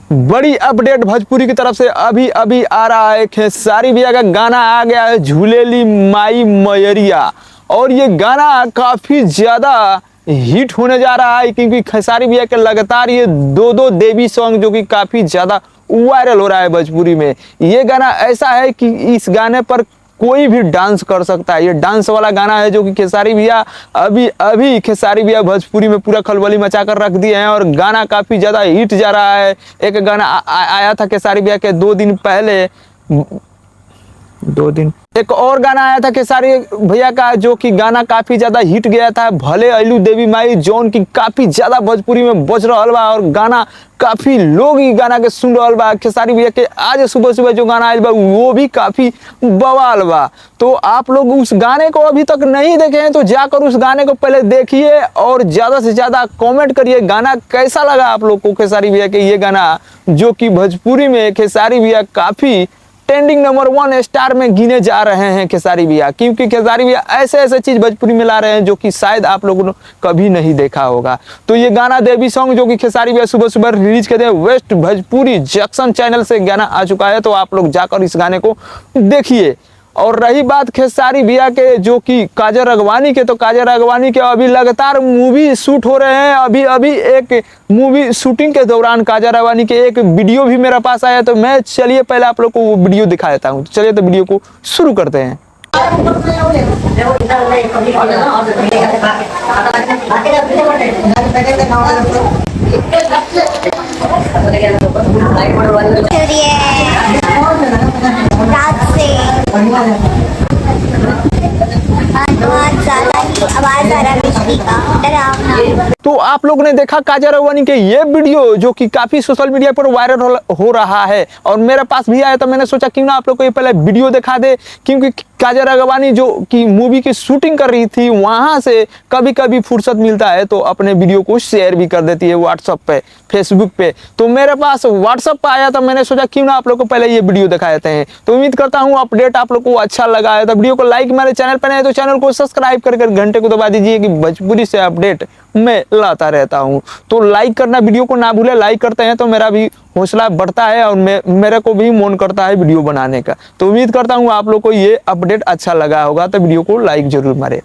बड़ी अपडेट भोजपुरी की तरफ से अभी अभी आ रहा है। खेसारी भैया का गाना आ गया है, झूलेली माई मयरिया, और ये गाना काफी ज्यादा हिट होने जा रहा है क्योंकि खेसारी भैया के लगातार ये दो देवी सॉन्ग जो कि काफी ज्यादा वायरल हो रहा है भोजपुरी में। ये गाना ऐसा है कि इस गाने पर कोई भी डांस कर सकता है। ये डांस वाला गाना है जो कि खेसारी भैया अभी अभी खेसारी भैया भोजपुरी में पूरा खलबली मचा कर रख दिए हैं और गाना काफी ज्यादा हिट जा रहा है। एक गाना आया था खेसारी भैया के 2 दिन पहले, 2 दिन एक और गाना आया था खेसारी भैया का जो कि गाना काफी ज्यादा हिट गया था, भले अइलू देवी माई, जौन की काफी ज्यादा भोजपुरी में बज रहा बा और गाना काफी लोग ई गाना के सुन रहा बा। खेसारी भैया के आज सुबह सुबह जो गाना आयल बा वो भी काफी बवाल बा। तो आप लोग उस गाने को अभी तक नहीं देखे हैं तो जाकर उस गाने को पहले देखिए और ज्यादा से ज्यादा कमेंट करिए गाना कैसा लगा आप लोग को। खेसारी भैया के ये गाना जो कि भोजपुरी में खेसारी भैया काफी ट्रेंडिंग नंबर 1 स्टार में गिने जा रहे हैं खेसारी भैया, क्योंकि खेसारी भैया ऐसे ऐसे चीज भोजपुरी में ला रहे हैं जो कि शायद आप लोगों ने कभी नहीं देखा होगा। तो ये गाना देवी सॉन्ग जो कि खेसारी भैया सुबह सुबह रिलीज करते हैं, वेस्ट भोजपुरी जंक्शन चैनल से गाना आ चुका है, तो आप लोग जाकर इस गाने को देखिए। और रही बात खेसारी भैया के जो कि काजल राघवानी के, तो काजल राघवानी के अभी लगातार मूवी शूट हो रहे हैं। अभी अभी एक मूवी शूटिंग के दौरान काजल राघवानी के एक वीडियो भी मेरे पास आया, तो मैं चलिए पहले आप लोग को वो वीडियो दिखा देता हूँ। चलिए तो वीडियो को शुरू करते हैं। आवाज आ रहा है बिजली का, डरावना। तो आप लोग ने देखा काजल राघवानी के ये वीडियो जो कि काफी सोशल मीडिया पर वायरल हो रहा है और मेरे पास भी आया, तो मैंने सोचा क्यों ना आप लोग को ये पहले वीडियो दिखा दे, क्योंकि काजल राघवानी जो कि मूवी की शूटिंग कर रही थी वहां से कभी कभी फुर्सत मिलता है तो अपने वीडियो को शेयर भी कर देती है व्हाट्सएप पे, फेसबुक पे। तो मेरे पास व्हाट्सएप पे आया, तो मैंने सोचा क्यों ना आप लोग को पहले ये वीडियो दिखा देते हैं। तो उम्मीद करता हूँ अपडेट आप लोग को अच्छा लगा है, तो वीडियो को लाइक, मेरे चैनल पर नए तो चैनल को सब्सक्राइब करके घंटे को दबा दीजिए कि भोजपुरी से अपडेट मैं लाता रहता हूँ। तो लाइक करना वीडियो को ना भूले, लाइक करते हैं तो मेरा भी हौसला बढ़ता है और मेरे को भी मन करता है वीडियो बनाने का। तो उम्मीद करता हूँ आप लोग को ये अपडेट अच्छा लगा होगा, तो वीडियो को लाइक जरूर मारे।